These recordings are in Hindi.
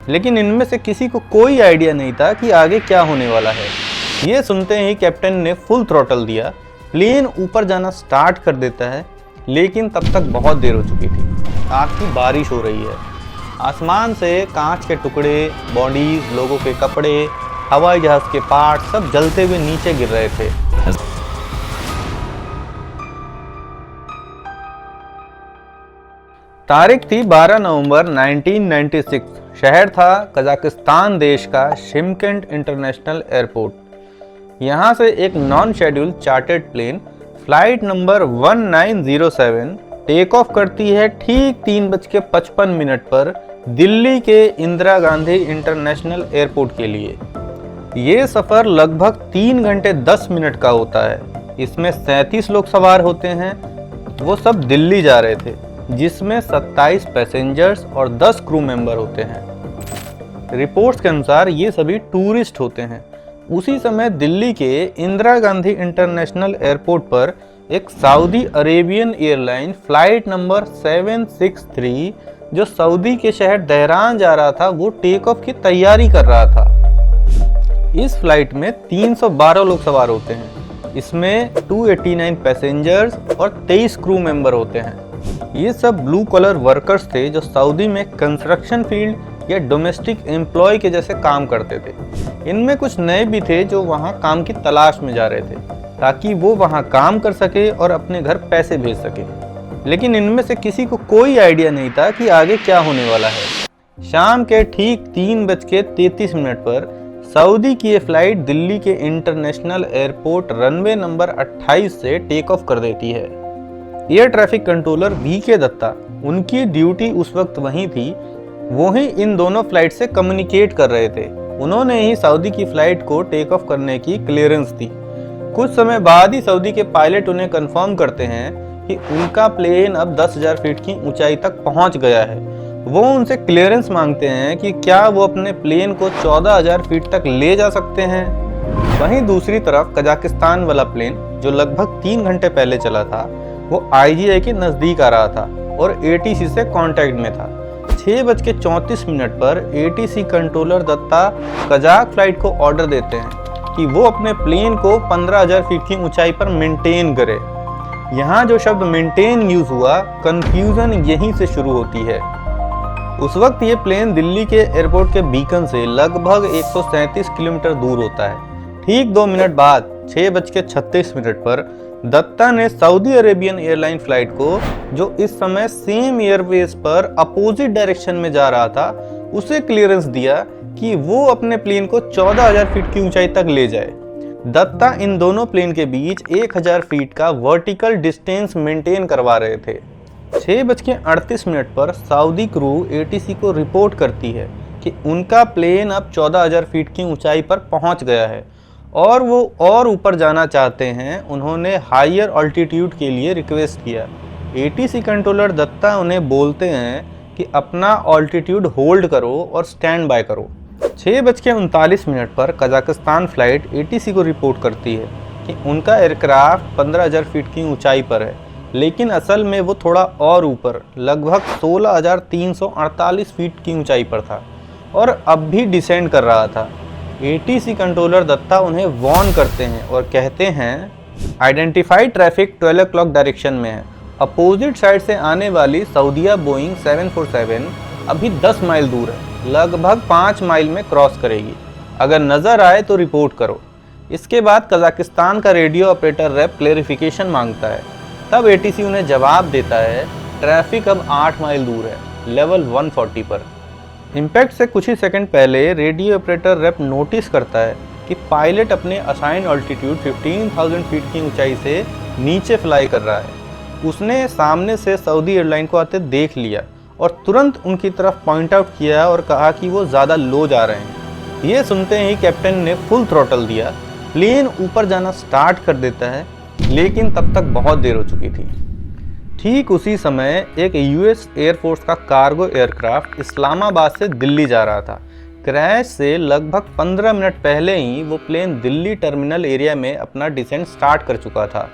लेकिन इनमें से किसी को कोई आइडिया नहीं था कि आगे क्या होने वाला है। ये सुनते ही कैप्टन ने फुल थ्रॉटल दिया। प्लेन ऊपर जाना स्टार्ट कर देता है, लेकिन तब तक बहुत देर हो चुकी थी। आग की बारिश हो रही है। आसमान से कांच के टुकड़े, बॉडीज, लोगों के कपड़े, हवाई जहाज के पार्ट सब जलते हुए नीचे गिर रहे थे। तारीख थी 12 नवंबर 1996। शहर था कजाकिस्तान देश का शिमकेंट इंटरनेशनल एयरपोर्ट। यहाँ से एक non schedule chartered plane flight number 1907 take off करती है ठीक 3:55 पर दिल्ली के इंदिरा गांधी इंटरनेशनल एयरपोर्ट के लिए। ये सफ़र लगभग 3 घंटे 10 मिनट का होता है। इसमें 37 लोग सवार होते हैं। वो सब दिल्ली जा रहे थे, जिसमें 27 पैसेंजर्स और 10 क्रू मेंबर होते हैं। रिपोर्ट्स के अनुसार ये सभी टूरिस्ट होते हैं। उसी समय दिल्ली के इंदिरा गांधी इंटरनेशनल एयरपोर्ट पर एक Saudi Arabian airline flight number 763 जो सऊदी के शहर दहरान जा रहा था, वो टेक ऑफ की तैयारी कर रहा था। इस फ्लाइट में 312 लोग सवार होते हैं। इसमें 289 पैसेंजर्स और 23 क्रू मेंबर होते हैं। ये सब ब्लू कॉलर वर्कर्स थे जो सऊदी में कंस्ट्रक्शन फील्ड या डोमेस्टिक एम्प्लॉय के जैसे काम करते थे। इनमें कुछ नए भी थे जो वहाँ काम की तलाश में जा रहे थे, ताकि वो वहाँ काम कर सके और अपने घर पैसे भेज सके। लेकिन इनमें से किसी को कोई आइडिया नहीं था कि आगे क्या होने वाला है। शाम के ठीक 3:33 पर सऊदी की ये फ्लाइट दिल्ली के इंटरनेशनल एयरपोर्ट रनवे नंबर 28 से टेक ऑफ कर देती है। Air traffic controller VK Datta, उनकी ड्यूटी उस वक्त वहीं थी। वो ही इन दोनों फ्लाइट से कम्युनिकेट कर रहे थे। उन्होंने ही सऊदी की फ्लाइट को टेक ऑफ करने की क्लियरेंस दी। कुछ समय बाद ही सऊदी के पायलट उन्हें कंफर्म करते हैं कि उनका प्लेन अब 10,000 फीट की ऊंचाई तक पहुंच गया है। वो उनसे क्लियरेंस मांगते हैं कि क्या वो अपने प्लेन को 14,000 फीट तक ले जा सकते हैं। वहीं दूसरी तरफ कजाकिस्तान वाला प्लेन, जो लगभग 3 घंटे पहले चला था, वो IGI के नज़दीक आ रहा था और ATC से कांटेक्ट में था। 6:34 पर ATC controller Datta Kazakh flight को ऑर्डर देते हैं कि वो अपने प्लेन को 15,000 फीट की ऊंचाई पर मेंटेन करे। यहाँ जो शब्द मेंटेन यूज हुआ, कंफ्यूजन यहीं से शुरू होती है। उस वक्त ये प्लेन दिल्ली के एयरपोर्ट के बीकन से लगभग 137 किलोमीटर दूर होता है। ठीक 2 मिनट बाद 6:36 पर दत्ता ने सऊदी अरेबियन एयरलाइन फ्लाइट को, जो इस समय सेम एयरवेज पर अपोजिट डायरेक्शन में जा रहा था, उसे क्लियरेंस दिया कि वो अपने प्लेन को 14,000 फीट की ऊंचाई तक ले जाए। दत्ता इन दोनों प्लेन के बीच 1,000 फीट का वर्टिकल डिस्टेंस मेंटेन करवा रहे थे। 6:38 पर सऊदी क्रू ATC को रिपोर्ट करती है कि उनका प्लेन अब 14,000 फीट की ऊंचाई पर पहुंच गया है और वो और ऊपर जाना चाहते हैं। उन्होंने हायर ऑल्टीट्यूड के लिए रिक्वेस्ट किया। ATC कंट्रोलर दत्ता उन्हें बोलते हैं कि अपना ऑल्टीट्यूड होल्ड करो और स्टैंड बाय करो। 6:39 पर कजाकिस्तान फ्लाइट ATC को रिपोर्ट करती है कि उनका एयरक्राफ्ट 15,000 फीट की ऊंचाई पर है, लेकिन असल में वो थोड़ा और ऊपर लगभग 16,348 फीट की ऊंचाई पर था और अब भी डिसेंड कर रहा था। ATC कंट्रोलर दत्ता उन्हें वार्न करते हैं और कहते हैं, आइडेंटिफाइड ट्रैफिक 12 o'clock डायरेक्शन में है। अपोजिट साइड से आने वाली सऊदीया बोइंग 747 अभी 10 माइल दूर है, लगभग 5 माइल में क्रॉस करेगी। अगर नज़र आए तो रिपोर्ट करो। इसके बाद कजाकिस्तान का रेडियो ऑपरेटर रैप क्लेरिफिकेशन मांगता है। तब ATC उन्हें जवाब देता है, ट्रैफिक अब 8 माइल दूर है, लेवल 140 पर। इम्पैक्ट से कुछ ही सेकंड पहले रेडियो ऑपरेटर रेप नोटिस करता है कि पायलट अपने असाइन ऑल्टीट्यूड 15,000 फीट की ऊंचाई से नीचे फ्लाई कर रहा है। उसने सामने से सऊदी एयरलाइन को आते देख लिया और तुरंत उनकी तरफ पॉइंट आउट किया और कहा कि वो ज़्यादा लो जा रहे हैं। ये सुनते ही कैप्टन ने फुल थ्रॉटल दिया। प्लेन ऊपर जाना स्टार्ट कर देता है, लेकिन तब तक बहुत देर हो चुकी थी। ठीक उसी समय एक US एयरफोर्स का कार्गो एयरक्राफ्ट इस्लामाबाद से दिल्ली जा रहा था। क्रैश से लगभग 15 मिनट पहले ही वो प्लेन दिल्ली टर्मिनल एरिया में अपना डिसेंट स्टार्ट कर चुका था।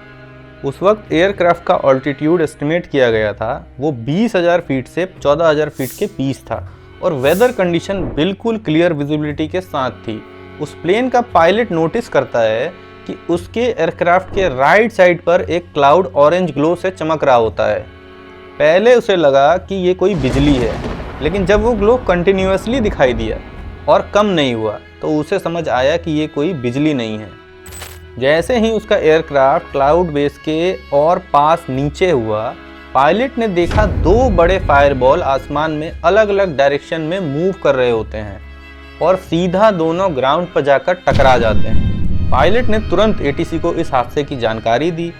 उस वक्त एयरक्राफ्ट का ऑल्टीट्यूड एस्टिमेट किया गया था, वो 20,000 फीट से 14,000 फीट के बीच था और वेदर कंडीशन बिल्कुल क्लियर विजिबिलिटी के साथ थी। उस प्लेन का पायलट नोटिस करता है कि उसके एयरक्राफ्ट के राइट साइड पर एक क्लाउड ऑरेंज ग्लो से चमक रहा होता है। पहले उसे लगा कि ये कोई बिजली है, लेकिन जब वो ग्लो कंटिन्यूअसली दिखाई दिया और कम नहीं हुआ तो उसे समझ आया कि ये कोई बिजली नहीं है। जैसे ही उसका एयरक्राफ्ट क्लाउड बेस के और पास नीचे हुआ, पायलट ने देखा दो बड़े फायरबॉल आसमान में अलग अलग डायरेक्शन में मूव कर रहे होते हैं और सीधा दोनों ग्राउंड पर जाकर टकरा जाते हैं। पायलट ने तुरंत एटीसी को इस हादसे की जानकारी दी।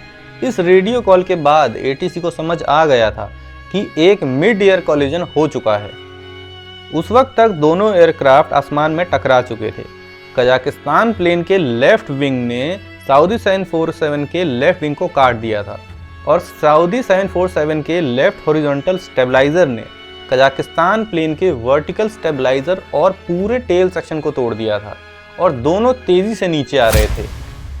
इस रेडियो कॉल के बाद एटीसी को समझ आ गया था कि एक मिड एयर कॉलिजन हो चुका है। उस वक्त तक दोनों एयरक्राफ्ट आसमान में टकरा चुके थे। कजाकिस्तान प्लेन के लेफ्ट विंग ने सऊदी 747 के लेफ्ट विंग को काट दिया था और सऊदी 747 के लेफ्ट हॉरिजॉन्टल स्टेबलाइजर ने कजाकिस्तान प्लेन के वर्टिकल स्टेबलाइजर और पूरे टेल सेक्शन को तोड़ दिया था और दोनों तेजी से नीचे आ रहे थे।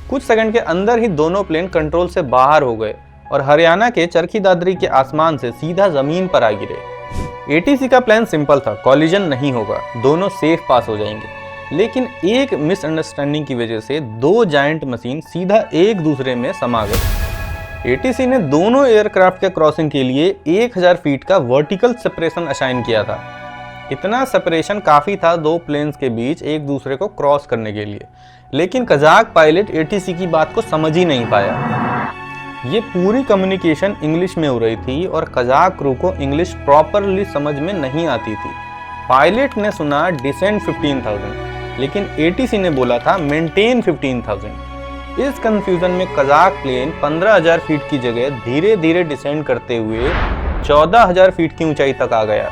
कुछ सेकंड के अंदर ही दोनों प्लेन कंट्रोल से बाहर हो गए और हरियाणा के चरखी दादरी के आसमान से सीधा जमीन पर आ गिरे। एटीसी का प्लान सिंपल था, कॉलिजन नहीं होगा, दोनों सेफ पास हो जाएंगे। लेकिन एक मिसअंडरस्टैंडिंग की वजह से दो जायंट मशीन सीधा एक दूसरे में समा गए। एटीसी ने दोनों एयरक्राफ्ट के क्रॉसिंग के लिए 1000 फीट का वर्टिकल सेपरेशन असाइन किया था। इतना सेपरेशन काफ़ी था दो प्लेन्स के बीच एक दूसरे को क्रॉस करने के लिए, लेकिन कजाक पायलट एटीसी की बात को समझ ही नहीं पाया। ये पूरी कम्युनिकेशन इंग्लिश में हो रही थी और कजाक क्रू को इंग्लिश प्रॉपरली समझ में नहीं आती थी। पायलट ने सुना डिसेंट 15,000, लेकिन एटीसी ने बोला था मेंटेन 15,000। इस कंफ्यूजन में कजाक प्लेन 15,000 फीट की जगह धीरे धीरे डिसेंड करते हुए 14,000 फीट की ऊंचाई तक आ गया,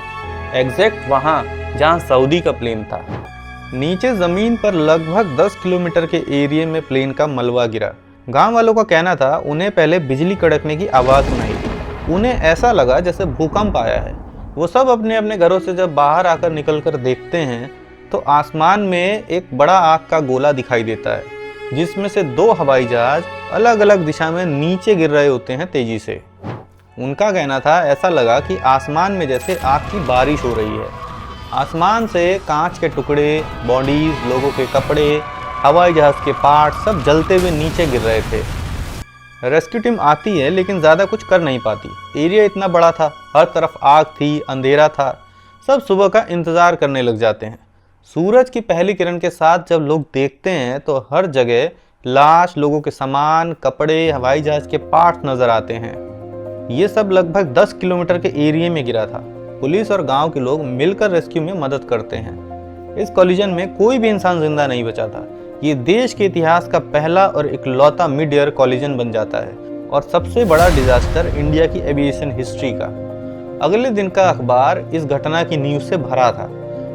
एग्जैक्ट वहां जहां सऊदी का प्लेन था। नीचे जमीन पर लगभग 10 किलोमीटर के एरिया में प्लेन का मलबा गिरा। गांव वालों का कहना था उन्हें पहले बिजली कड़कने की आवाज़ सुनाई दी। उन्हें ऐसा लगा जैसे भूकंप आया है। वो सब अपने अपने घरों से जब बाहर आकर निकलकर देखते हैं तो आसमान में एक बड़ा आग का गोला दिखाई देता है, जिसमें से दो हवाई जहाज अलग अलग दिशा में नीचे गिर रहे होते हैं तेजी से। उनका कहना था ऐसा लगा कि आसमान में जैसे आग की बारिश हो रही है। आसमान से कांच के टुकड़े, बॉडीज, लोगों के कपड़े, हवाई जहाज के पार्ट सब जलते हुए नीचे गिर रहे थे। रेस्क्यू टीम आती है लेकिन ज़्यादा कुछ कर नहीं पाती। एरिया इतना बड़ा था, हर तरफ आग थी, अंधेरा था। सब सुबह का इंतज़ार करने लग जाते हैं। सूरज की पहली किरण के साथ जब लोग देखते हैं तो हर जगह लाश, लोगों के सामान, कपड़े, हवाई जहाज के पार्ट्स नजर आते हैं। ये सब लगभग 10 किलोमीटर के एरिया में गिरा था। पुलिस और गांव के लोग मिलकर रेस्क्यू में मदद करते हैं। इस कॉलिजन में कोई भी इंसान जिंदा नहीं बचा था। ये देश के इतिहास का पहला और इकलौता मिड एयर कॉलिजन बन जाता है और सबसे बड़ा डिजास्टर इंडिया की एविएशन हिस्ट्री का। अगले दिन का अखबार इस घटना की न्यूज़ से भरा था।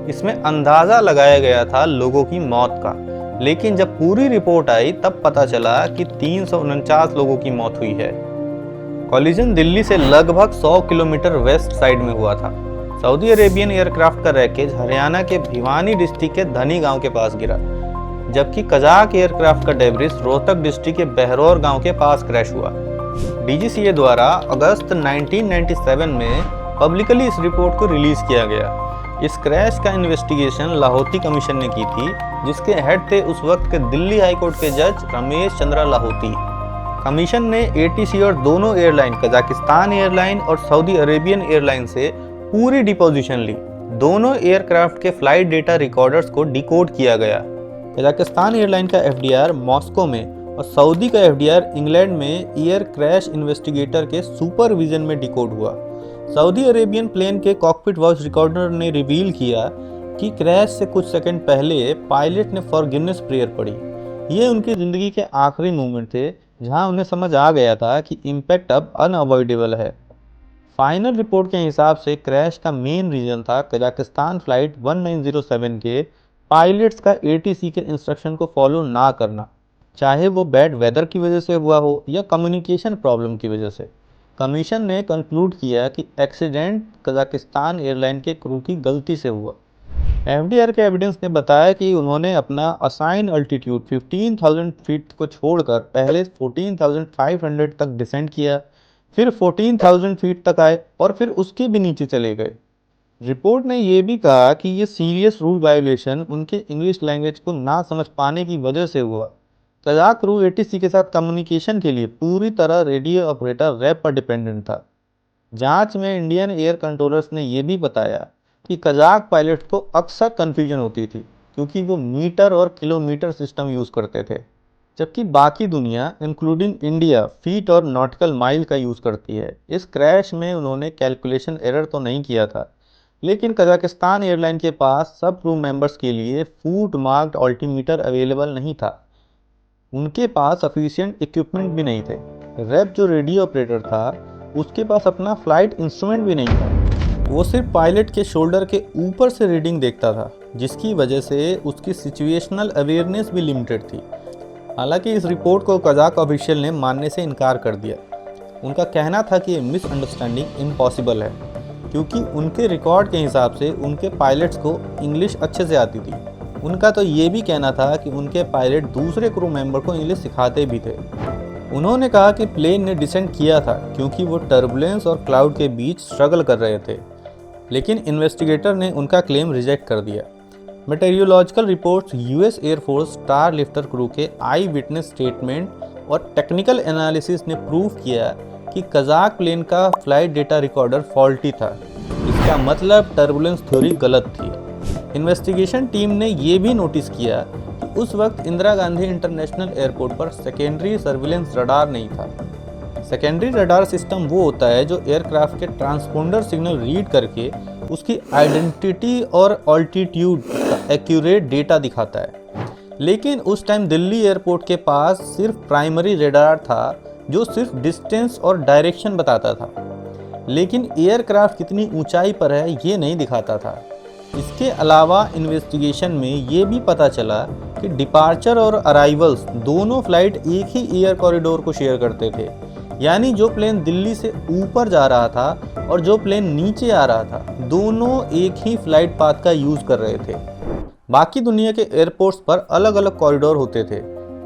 इसमें अंदाज़ा लगाया गया था लोगों की मौत का, लेकिन जब पूरी रिपोर्ट आई तब पता चला कि 349 लोगों की मौत हुई है। कॉलिजन दिल्ली से लगभग 100 किलोमीटर वेस्ट साइड में हुआ था। सऊदी अरेबियन एयरक्राफ्ट का रैकेज हरियाणा के भिवानी डिस्ट्रिक्ट के धनी गांव के पास गिरा, जबकि कजाक एयरक्राफ्ट का डेब्रिस रोहतक डिस्ट्रिक्ट के बहरौर गांव के पास क्रैश हुआ। डीजीसीए द्वारा अगस्त 1997 में पब्लिकली इस रिपोर्ट को रिलीज किया गया। इस क्रैश का इन्वेस्टिगेशन लाहौती कमीशन ने की थी, जिसके हेड थे उस वक्त के दिल्ली हाई कोर्ट के जज रमेश चंद्रा लाहौती। कमीशन ने एटीसी और दोनों एयरलाइन कजाकिस्तान एयरलाइन और सऊदी अरेबियन एयरलाइन से पूरी डिपोजिशन ली। दोनों एयरक्राफ्ट के फ्लाइट डेटा रिकॉर्डर्स को डिकोड किया गया। कजाकिस्तान एयरलाइन का एफडीआर मॉस्को में और सऊदी का एफडीआर इंग्लैंड में एयर क्रैश इन्वेस्टिगेटर के सुपरविजन में डिकोड हुआ। सऊदी अरेबियन प्लेन के कॉकपिट वॉइस रिकॉर्डर ने रिवील किया कि क्रैश से कुछ सेकंड पहले पायलट ने फॉरगिवनेस प्रेयर पढ़ी। ये उनकी ज़िंदगी के आखिरी मोमेंट थे जहां उन्हें समझ आ गया था कि इम्पैक्ट अब अनअवॉइडेबल है। फाइनल रिपोर्ट के हिसाब से क्रैश का मेन रीज़न था कजाकिस्तान फ्लाइट 1907 के पायलट्स का एटीसी के इंस्ट्रक्शन को फॉलो ना करना, चाहे वो बैड वेदर की वजह से हुआ हो या कम्युनिकेशन प्रॉब्लम की वजह से। कमीशन ने कंक्लूड किया कि एक्सीडेंट कजाकिस्तान एयरलाइन के क्रू की गलती से हुआ। एफडीआर के एविडेंस ने बताया कि उन्होंने अपना असाइन अल्टीट्यूड 15,000 फीट को छोड़कर पहले 14,500 तक डिसेंड किया, फिर 14,000 फीट तक आए और फिर उसके भी नीचे चले गए। रिपोर्ट ने यह भी कहा कि ये सीरियस रूल वायोलेशन उनके इंग्लिश लैंग्वेज को ना समझ पाने की वजह से हुआ। कजाक क्रू एटीसी के साथ कम्युनिकेशन के लिए पूरी तरह रेडियो ऑपरेटर रैप पर डिपेंडेंट था। जांच में इंडियन एयर कंट्रोलर्स ने यह भी बताया कि कजाक पायलट को अक्सर कन्फ्यूजन होती थी क्योंकि वो मीटर और किलोमीटर सिस्टम यूज़ करते थे, जबकि बाकी दुनिया इंक्लूडिंग इंडिया फीट और नॉटिकल माइल का यूज़ करती है। इस क्रैश में उन्होंने कैलकुलेशन एरर तो नहीं किया था, लेकिन कजाकिस्तान एयरलाइन के पास सब क्रू मेंबर्स के लिए फूट मार्क्ड अल्टीमीटर अवेलेबल नहीं था। उनके पास सफिशिएंट इक्विपमेंट भी नहीं थे। रैप जो रेडियो ऑपरेटर था उसके पास अपना फ्लाइट इंस्ट्रूमेंट भी नहीं था। वो सिर्फ पायलट के शोल्डर के ऊपर से रीडिंग देखता था, जिसकी वजह से उसकी सिचुएशनल अवेयरनेस भी लिमिटेड थी। हालांकि इस रिपोर्ट को कजाक ऑफिशियल ने मानने से इनकार कर दिया। उनका कहना था कि ये मिसअंडरस्टैंडिंग इम्पॉसिबल है, क्योंकि उनके रिकॉर्ड के हिसाब से उनके पायलट्स को इंग्लिश अच्छे से आती थी। उनका तो ये भी कहना था कि उनके पायलट दूसरे क्रू मेंबर को इंग्लिश सिखाते भी थे। उन्होंने कहा कि प्लेन ने डिसेंट किया था क्योंकि वो टर्बुलेंस और क्लाउड के बीच स्ट्रगल कर रहे थे, लेकिन इन्वेस्टिगेटर ने उनका क्लेम रिजेक्ट कर दिया। Meteorological reports, US air force star lifter crew के आई विटनेस स्टेटमेंट और टेक्निकल एनालिसिस ने प्रूव किया कि कजाक प्लेन का फ्लाइट डेटा रिकॉर्डर फॉल्टी था। इसका मतलब टर्बुलेंस थ्योरी गलत थी। इन्वेस्टिगेशन टीम ने यह भी नोटिस किया कि उस वक्त इंदिरा गांधी इंटरनेशनल एयरपोर्ट पर सेकेंडरी सर्विलेंस रडार नहीं था। सेकेंडरी रडार सिस्टम वो होता है जो एयरक्राफ्ट के ट्रांसपोंडर सिग्नल रीड करके उसकी आइडेंटिटी और ऑल्टीट्यूड का एक्यूरेट डेटा दिखाता है। लेकिन उस टाइम दिल्ली एयरपोर्ट के पास सिर्फ प्राइमरी रडार था जो सिर्फ डिस्टेंस और डायरेक्शन बताता था, लेकिन एयरक्राफ्ट कितनी ऊंचाई पर है ये नहीं दिखाता था। इसके अलावा इन्वेस्टिगेशन में ये भी पता चला कि डिपार्चर और अराइवल्स दोनों फ्लाइट एक ही एयर कॉरिडोर को शेयर करते थे, यानी जो प्लेन दिल्ली से ऊपर जा रहा था और जो प्लेन नीचे आ रहा था, दोनों एक ही फ्लाइट पाथ का यूज़ कर रहे थे। बाकी दुनिया के एयरपोर्ट्स पर अलग अलग कॉरिडोर होते थे,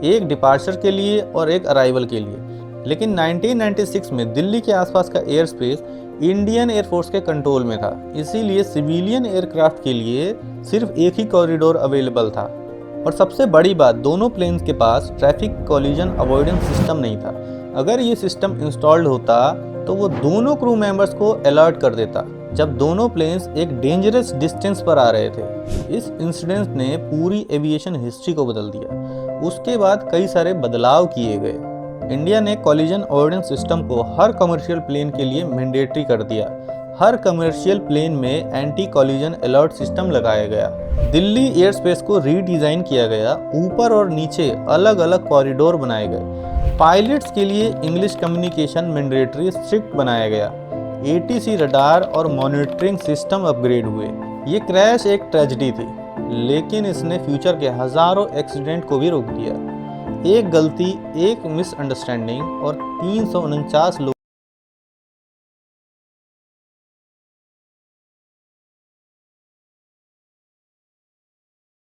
एक डिपार्चर के लिए और एक अराइवल के लिए, लेकिन 1996 में दिल्ली के आसपास का एयर स्पेस इंडियन एयरफोर्स के कंट्रोल में था, इसीलिए सिविलियन एयरक्राफ्ट के लिए सिर्फ एक ही कॉरिडोर अवेलेबल था। और सबसे बड़ी बात, दोनों प्लेन्स के पास ट्रैफिक कॉलिजन अवॉइडेंस सिस्टम नहीं था। अगर ये सिस्टम इंस्टॉल्ड होता तो वो दोनों क्रू मेंबर्स को अलर्ट कर देता जब दोनों प्लेन्स एक डेंजरस डिस्टेंस पर आ रहे थे। इस इंसिडेंट ने पूरी एविएशन हिस्ट्री को बदल दिया। उसके बाद कई सारे बदलाव किए गए। इंडिया ने कॉलिजन अवॉइडेंस सिस्टम को हर कमर्शियल प्लेन के लिए मैंडेटरी कर दिया। हर कमर्शियल प्लेन में एंटी कॉलिजन अलर्ट सिस्टम लगाया गया। दिल्ली एयर स्पेस को रीडिज़ाइन किया गया, ऊपर और नीचे अलग अलग कॉरिडोर बनाए गए। पायलट्स के लिए इंग्लिश कम्युनिकेशन मैंडेटरी स्ट्रिक्ट बनाया गया। एटीसी रडार और मॉनिटरिंग सिस्टम अपग्रेड हुए। ये क्रैश एक ट्रेजेडी थी, लेकिन इसने फ्यूचर के हज़ारों एक्सीडेंट को भी रोक दिया। एक गलती, एक मिसअंडरस्टैंडिंग और 349 लोग